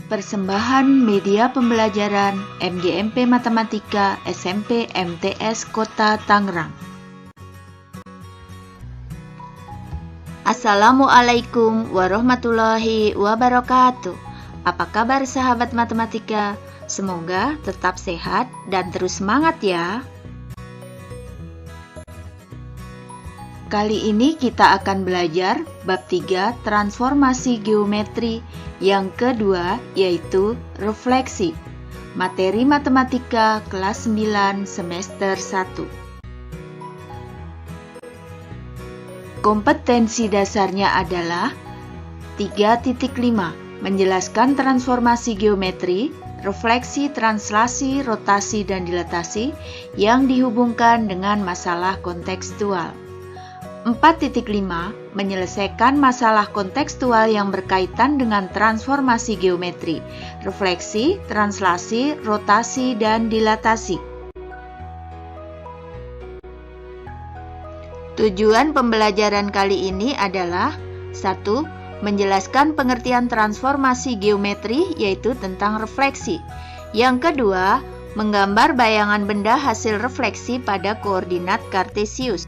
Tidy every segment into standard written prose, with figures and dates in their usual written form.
Persembahan media pembelajaran MGMP Matematika SMP MTS Kota Tangerang. Assalamualaikum warahmatullahi wabarakatuh. Apa kabar sahabat matematika? Semoga tetap sehat dan terus semangat ya. Kali ini kita akan belajar bab 3 transformasi geometri, yang kedua yaitu refleksi. Materi matematika kelas 9 semester 1. Kompetensi dasarnya adalah 3.5, menjelaskan transformasi geometri, refleksi, translasi, rotasi, dan dilatasi yang dihubungkan dengan masalah kontekstual. 4.5, menyelesaikan masalah kontekstual yang berkaitan dengan transformasi geometri, refleksi, translasi, rotasi, dan dilatasi. Tujuan pembelajaran kali ini adalah 1. Menjelaskan pengertian transformasi geometri, yaitu tentang refleksi. Yang kedua, menggambar bayangan benda hasil refleksi pada koordinat kartesius.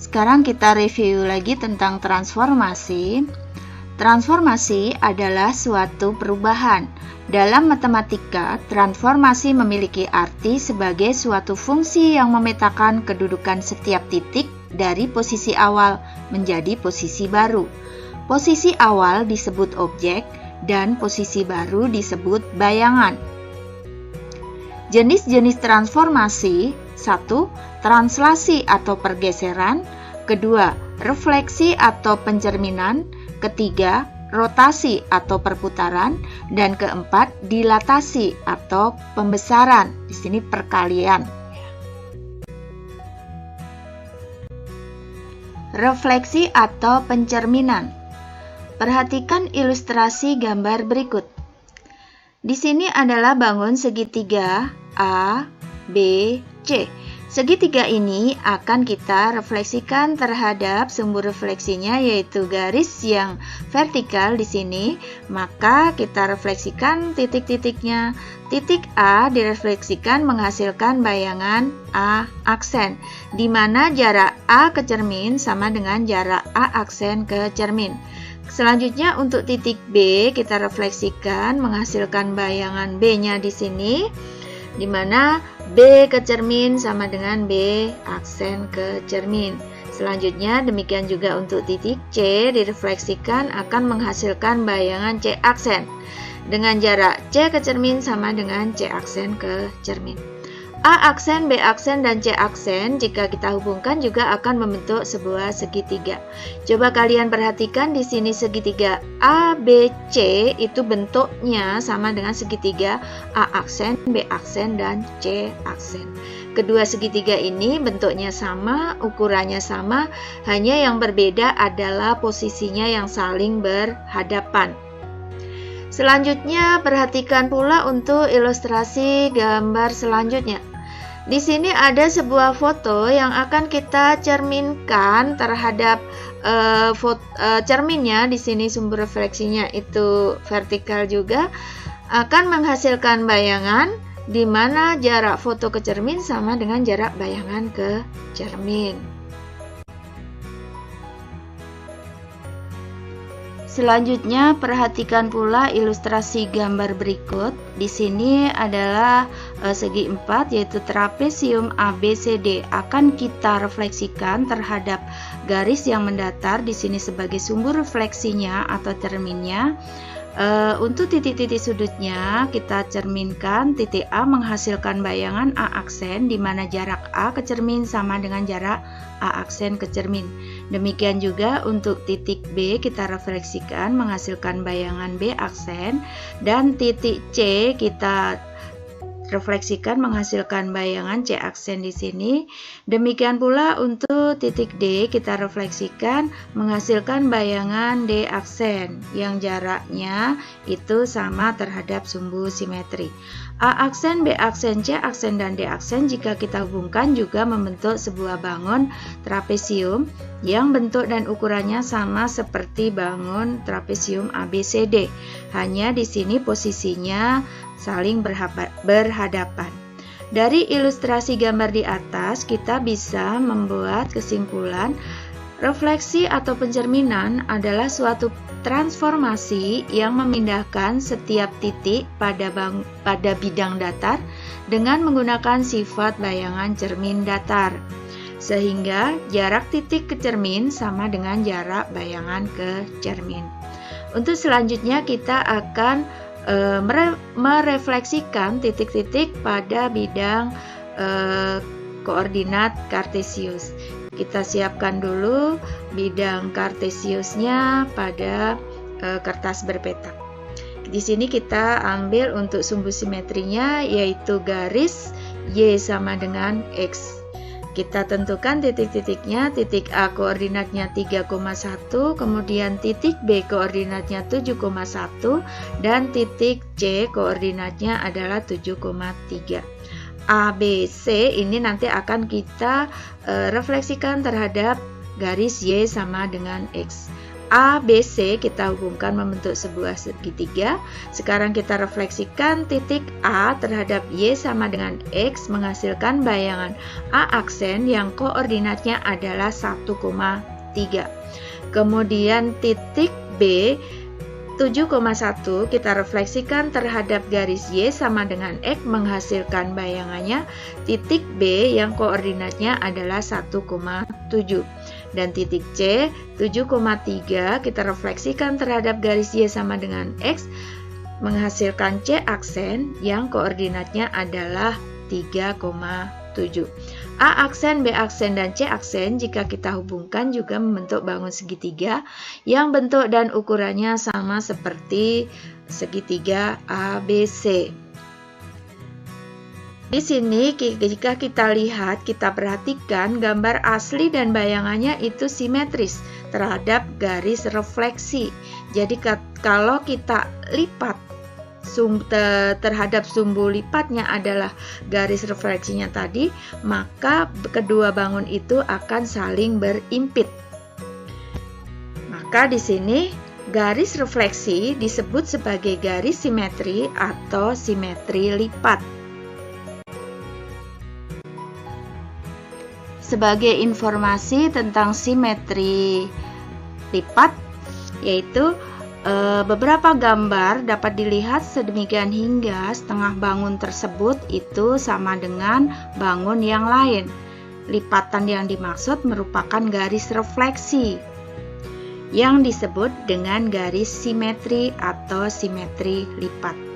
Sekarang kita review lagi tentang transformasi. Transformasi adalah suatu perubahan. Dalam matematika, transformasi memiliki arti sebagai suatu fungsi yang memetakan kedudukan setiap titik dari posisi awal menjadi posisi baru. Posisi awal disebut objek dan posisi baru disebut bayangan. Jenis-jenis transformasi: 1. Translasi atau pergeseran. 2. Refleksi atau pencerminan. 3. Rotasi atau perputaran. Dan 4. Dilatasi atau pembesaran. Di sini perkalian. Refleksi atau pencerminan. Perhatikan ilustrasi gambar berikut. Di sini adalah bangun segitiga A, B, C. Segitiga ini akan kita refleksikan terhadap sumber refleksinya, yaitu garis yang vertikal di sini. Maka kita refleksikan titik-titiknya. Titik A direfleksikan menghasilkan bayangan A aksen, di mana jarak A ke cermin sama dengan jarak A aksen ke cermin. Selanjutnya untuk titik B kita refleksikan menghasilkan bayangan B-nya di sini, di mana B ke cermin sama dengan B aksen ke cermin. Selanjutnya demikian juga untuk titik C direfleksikan akan menghasilkan bayangan C aksen dengan jarak C ke cermin sama dengan C aksen ke cermin. A aksen, B aksen, dan C aksen jika kita hubungkan juga akan membentuk sebuah segitiga. Coba kalian perhatikan di sini segitiga ABC itu bentuknya sama dengan segitiga A aksen, B aksen, dan C aksen. Kedua segitiga ini bentuknya sama, ukurannya sama, hanya yang berbeda adalah posisinya yang saling berhadapan. Selanjutnya perhatikan pula untuk ilustrasi gambar selanjutnya. Di sini ada sebuah foto yang akan kita cerminkan terhadap cerminnya. Di sini sumber refleksinya itu vertikal juga, akan menghasilkan bayangan di mana jarak foto ke cermin sama dengan jarak bayangan ke cermin. Selanjutnya perhatikan pula ilustrasi gambar berikut. Di sini adalah segi 4, yaitu trapesium ABCD akan kita refleksikan terhadap garis yang mendatar di sini sebagai sumber refleksinya atau cerminnya. Untuk titik-titik sudutnya kita cerminkan titik A menghasilkan bayangan A aksen, di mana jarak A ke cermin sama dengan jarak A aksen ke cermin. Demikian juga untuk titik B kita refleksikan menghasilkan bayangan B aksen, dan titik C kita refleksikan menghasilkan bayangan C aksen di sini. Demikian pula untuk titik D kita refleksikan menghasilkan bayangan D aksen yang jaraknya itu sama terhadap sumbu simetri. A aksen, B aksen, C aksen, dan D aksen jika kita hubungkan juga membentuk sebuah bangun trapesium yang bentuk dan ukurannya sama seperti bangun trapesium ABCD. Hanya di sini posisinya saling berhadapan. Dari ilustrasi gambar di atas, kita bisa membuat kesimpulan refleksi atau pencerminan adalah suatu transformasi yang memindahkan setiap titik pada bidang datar dengan menggunakan sifat bayangan cermin datar, sehingga jarak titik ke cermin sama dengan jarak bayangan ke cermin. Untuk selanjutnya kita akan merefleksikan titik-titik pada bidang koordinat kartesius. Kita siapkan dulu bidang kartesiusnya pada kertas berpetak. Di sini kita ambil untuk sumbu simetrinya, yaitu garis Y sama dengan X. Kita tentukan titik-titiknya. Titik A koordinatnya 3,1, kemudian titik B koordinatnya 7,1, dan titik C koordinatnya adalah 7,3. A, B, C ini nanti akan kita refleksikan terhadap garis Y sama dengan X. A, B, C kita hubungkan membentuk sebuah segitiga. Sekarang kita refleksikan titik A terhadap Y sama dengan X menghasilkan bayangan A aksen yang koordinatnya adalah 1,3. Kemudian titik B 7,1 kita refleksikan terhadap garis Y sama dengan X menghasilkan bayangannya titik B yang koordinatnya adalah 1,7. Dan titik C 7,3 kita refleksikan terhadap garis Y sama dengan X menghasilkan C aksen yang koordinatnya adalah 3,7. A aksen, B aksen, dan C aksen jika kita hubungkan juga membentuk bangun segitiga yang bentuk dan ukurannya sama seperti segitiga ABC. Di sini jika kita lihat, kita perhatikan gambar asli dan bayangannya itu simetris terhadap garis refleksi. Jadi kalau kita lipat terhadap sumbu lipatnya adalah garis refleksinya tadi, maka kedua bangun itu akan saling berimpit. Maka di sini garis refleksi disebut sebagai garis simetri atau simetri lipat. Sebagai informasi tentang simetri lipat, yaitu beberapa gambar dapat dilihat sedemikian hingga setengah bangun tersebut itu sama dengan bangun yang lain. Lipatan yang dimaksud merupakan garis refleksi yang disebut dengan garis simetri atau simetri lipat.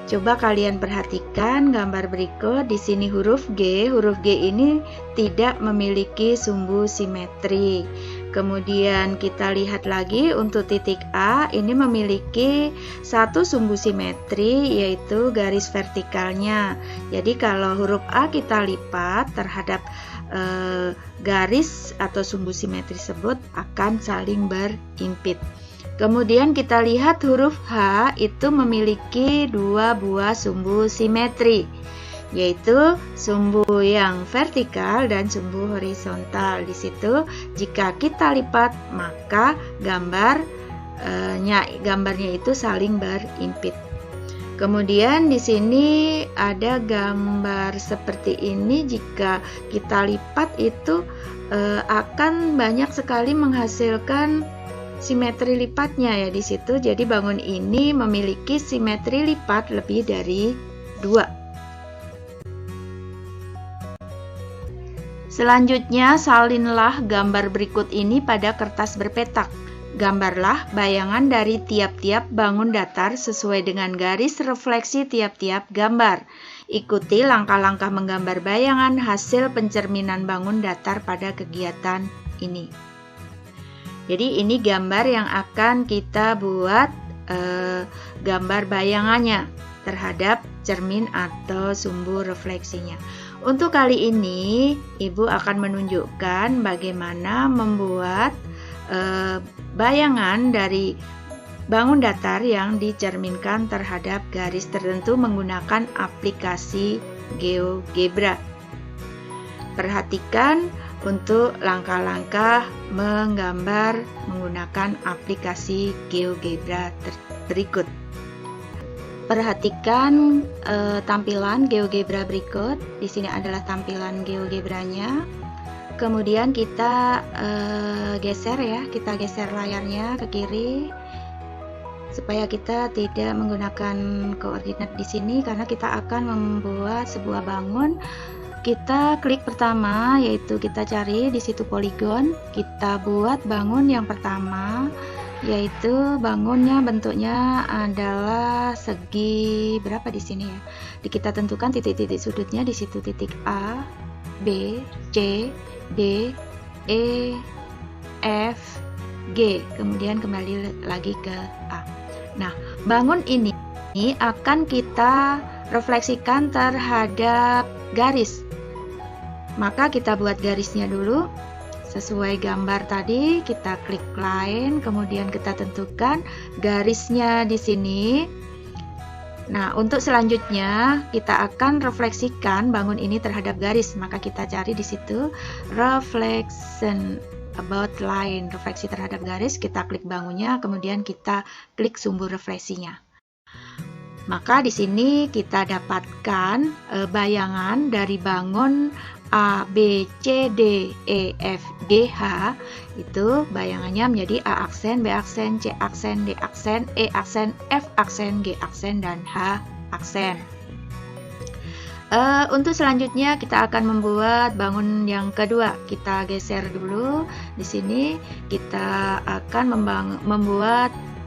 Coba kalian perhatikan gambar berikut. Di sini huruf G ini tidak memiliki sumbu simetri. Kemudian kita lihat lagi untuk titik A ini memiliki satu sumbu simetri, yaitu garis vertikalnya. Jadi kalau huruf A kita lipat terhadap garis atau sumbu simetri tersebut akan saling berimpit. Kemudian kita lihat huruf H itu memiliki dua buah sumbu simetri, yaitu sumbu yang vertikal dan sumbu horizontal. Di situ jika kita lipat maka gambarnya itu saling berimpit. Kemudian di sini ada gambar seperti ini. Jika kita lipat itu akan banyak sekali menghasilkan simetri lipatnya ya di situ. Jadi bangun ini memiliki simetri lipat lebih dari 2. Selanjutnya, salinlah gambar berikut ini pada kertas berpetak. Gambarlah bayangan dari tiap-tiap bangun datar sesuai dengan garis refleksi tiap-tiap gambar. Ikuti langkah-langkah menggambar bayangan hasil pencerminan bangun datar pada kegiatan ini. Jadi ini gambar yang akan kita buat gambar bayangannya terhadap cermin atau sumbu refleksinya. Untuk kali ini, Ibu akan menunjukkan bagaimana membuat bayangan dari bangun datar yang dicerminkan terhadap garis tertentu menggunakan aplikasi GeoGebra. Perhatikan untuk langkah-langkah menggambar menggunakan aplikasi GeoGebra berikut. Perhatikan tampilan GeoGebra berikut. Di sini adalah tampilan GeoGebranya. Kemudian kita geser ya, kita geser layarnya ke kiri supaya kita tidak menggunakan koordinat di sini karena kita akan membuat sebuah bangun. Kita klik pertama, yaitu kita cari di situ poligon, kita buat bangun yang pertama, yaitu bangunnya bentuknya adalah segi berapa di sini ya. Kita tentukan titik-titik sudutnya di situ, titik A, B, C, D, E, F, G, kemudian kembali lagi ke A. Nah, bangun ini akan kita refleksikan terhadap garis. Maka kita buat garisnya dulu sesuai gambar tadi. Kita klik line, kemudian kita tentukan garisnya di sini. Nah, untuk selanjutnya kita akan refleksikan bangun ini terhadap garis. Maka kita cari di situ reflection about line, refleksi terhadap garis. Kita klik bangunnya, kemudian kita klik sumber refleksinya. Maka di sini kita dapatkan bayangan dari bangun A, B, C, D, E, F, G, H. Itu bayangannya menjadi A aksen, B aksen, C aksen, D aksen, E aksen, F aksen, G aksen, dan H aksen. Untuk selanjutnya kita akan membuat bangun yang kedua. Kita geser dulu. Di sini kita akan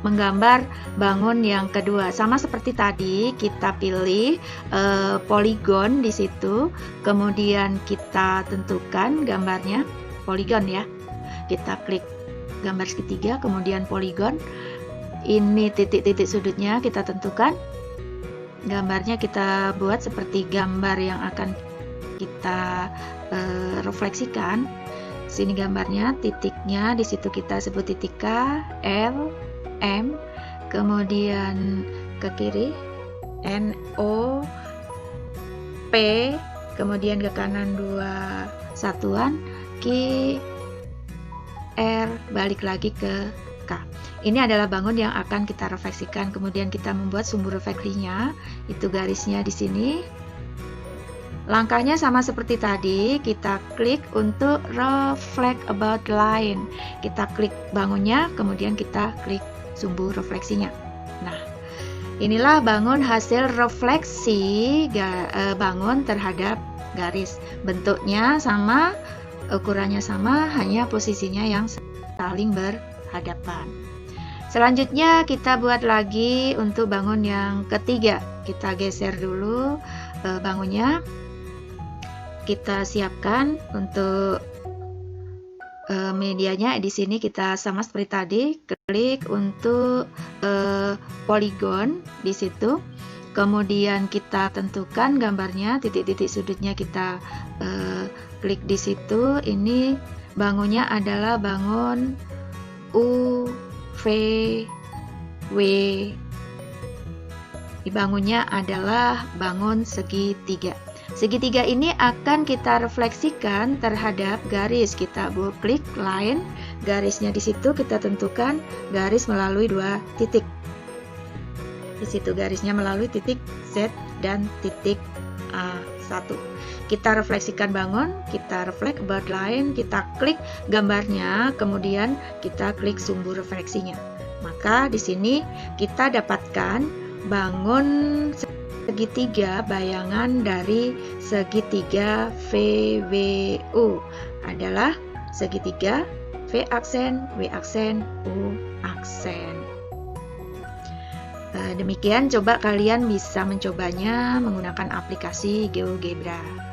menggambar bangun yang kedua. Sama seperti tadi, kita pilih poligon di situ, kemudian kita tentukan gambarnya poligon ya. Kita klik gambar segitiga, kemudian poligon. Ini titik-titik sudutnya kita tentukan. Gambarnya kita buat seperti gambar yang akan kita refleksikan. Sini gambarnya, titiknya di situ kita sebut titik K, L, M, kemudian ke kiri N, O, P, kemudian ke kanan 2 satuan, Q, R, balik lagi ke K. Ini adalah bangun yang akan kita refleksikan. Kemudian kita membuat sumber refleksinya, itu garisnya di sini. Langkahnya sama seperti tadi, kita klik untuk reflect about line. Kita klik bangunnya, kemudian kita klik sumber refleksinya. Nah, inilah bangun hasil refleksi bangun terhadap garis. Bentuknya sama, ukurannya sama, hanya posisinya yang saling berhadapan. Selanjutnya kita buat lagi untuk bangun yang ketiga. Kita geser dulu bangunnya. Kita siapkan untuk medianya. Di sini kita sama seperti tadi, klik untuk poligon di situ. Kemudian kita tentukan gambarnya, titik-titik sudutnya kita klik di situ. Ini bangunnya adalah bangun U, V, W. Dibangunnya adalah bangun segitiga. Segitiga ini akan kita refleksikan terhadap garis. Kita klik line, garisnya di situ kita tentukan garis melalui 2 titik. Di situ garisnya melalui titik Z dan titik A1. Kita refleksikan bangun, kita reflect about line, kita klik gambarnya, kemudian kita klik sumber refleksinya. Maka di sini kita dapatkan bangun segitiga, bayangan dari segitiga VWU adalah segitiga V aksen, W aksen, U aksen. Demikian, coba kalian bisa mencobanya menggunakan aplikasi GeoGebra.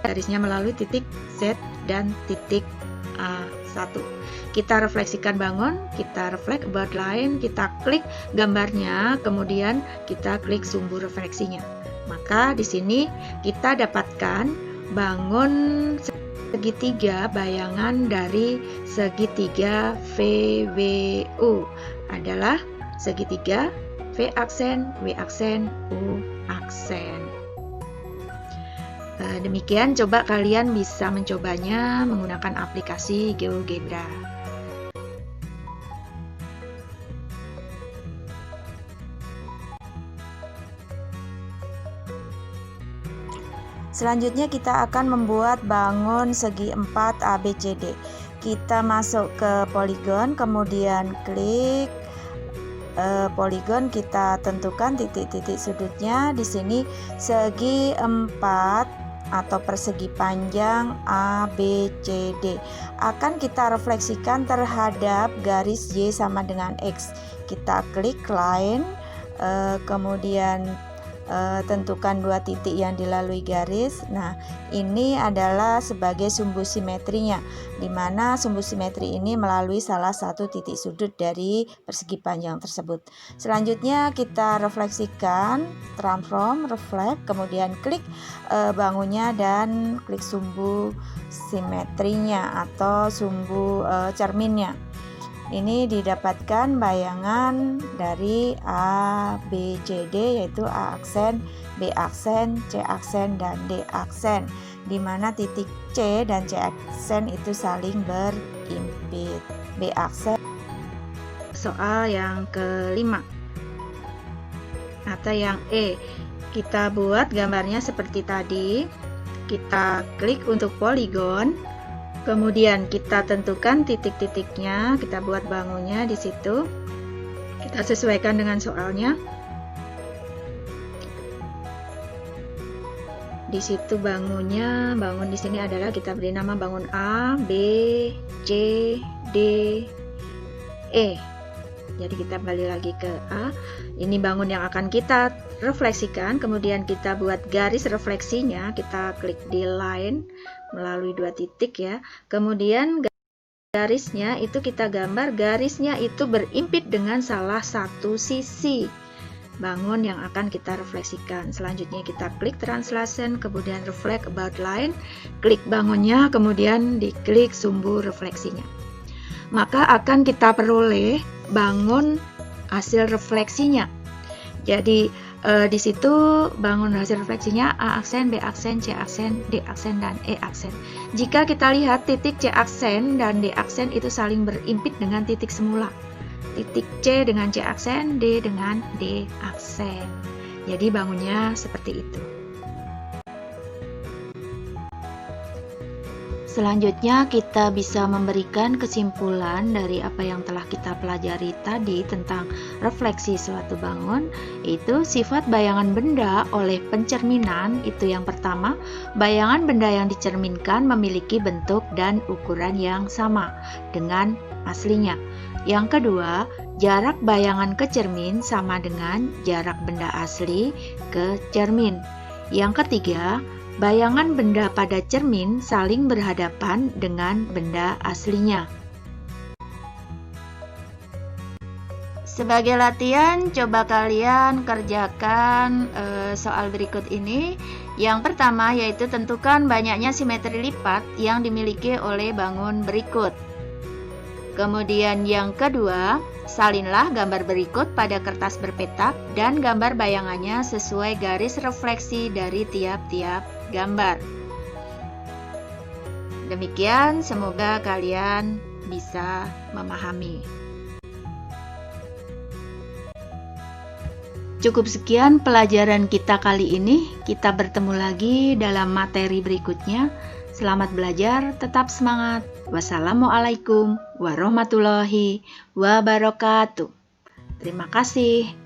Garisnya melalui titik Z dan titik A1. Kita refleksikan bangun, kita reflect about line, kita klik gambarnya, kemudian kita klik sumber refleksinya. Maka di sini kita dapatkan bangun segitiga, bayangan dari segitiga VWU adalah segitiga V aksen, W aksen, U aksen. Demikian, coba kalian bisa mencobanya menggunakan aplikasi GeoGebra. Selanjutnya kita akan membuat bangun segi 4 ABCD. Kita masuk ke poligon, kemudian klik poligon, kita tentukan titik-titik sudutnya. Di sini segi 4 atau persegi panjang ABCD akan kita refleksikan terhadap garis Y sama dengan X. Kita klik line, kemudian tentukan 2 titik yang dilalui garis. Nah, ini adalah sebagai sumbu simetrinya, di mana sumbu simetri ini melalui salah satu titik sudut dari persegi panjang tersebut. Selanjutnya kita refleksikan, transform, reflect, kemudian klik bangunnya dan klik sumbu simetrinya atau sumbu cerminnya. Ini didapatkan bayangan dari A, B, C, D, yaitu A aksen, B aksen, C aksen, dan D aksen, di mana titik C dan C aksen itu saling berimpit. B aksen. Soal yang kelima atau yang E, kita buat gambarnya seperti tadi. Kita klik untuk poligon. Kemudian kita tentukan titik-titiknya, kita buat bangunnya di situ. Kita sesuaikan dengan soalnya. Di situ bangunnya, bangun di sini adalah kita beri nama bangun A, B, C, D, E. Jadi kita kembali lagi ke A. Ini bangun yang akan kita refleksikan, kemudian kita buat garis refleksinya, kita klik di line melalui 2 titik ya. Kemudian garisnya itu kita gambar, garisnya itu berimpit dengan salah satu sisi bangun yang akan kita refleksikan. Selanjutnya kita klik translation, kemudian reflect about line, klik bangunnya, kemudian diklik sumbu refleksinya. Maka akan kita peroleh bangun hasil refleksinya. Jadi di situ bangun hasil refleksinya A aksen, B aksen, C aksen, D aksen, dan E aksen. Jika kita lihat titik C aksen dan D aksen itu saling berimpit dengan titik semula. Titik C dengan C aksen, D dengan D aksen. Jadi bangunnya seperti itu. Selanjutnya kita bisa memberikan kesimpulan dari apa yang telah kita pelajari tadi tentang refleksi suatu bangun, yaitu sifat bayangan benda oleh pencerminan. Itu yang pertama, bayangan benda yang dicerminkan memiliki bentuk dan ukuran yang sama dengan aslinya. Yang kedua, jarak bayangan ke cermin sama dengan jarak benda asli ke cermin. Yang ketiga, bayangan benda pada cermin saling berhadapan dengan benda aslinya. Sebagai latihan, coba kalian kerjakan soal berikut ini. Yang pertama yaitu tentukan banyaknya simetri lipat yang dimiliki oleh bangun berikut. Kemudian yang kedua, salinlah gambar berikut pada kertas berpetak dan gambar bayangannya sesuai garis refleksi dari tiap-tiap gambar. Demikian, semoga kalian bisa memahami. Cukup sekian pelajaran kita kali ini. Kita bertemu lagi dalam materi berikutnya. Selamat belajar, tetap semangat. Wassalamualaikum warahmatullahi wabarakatuh. Terima kasih.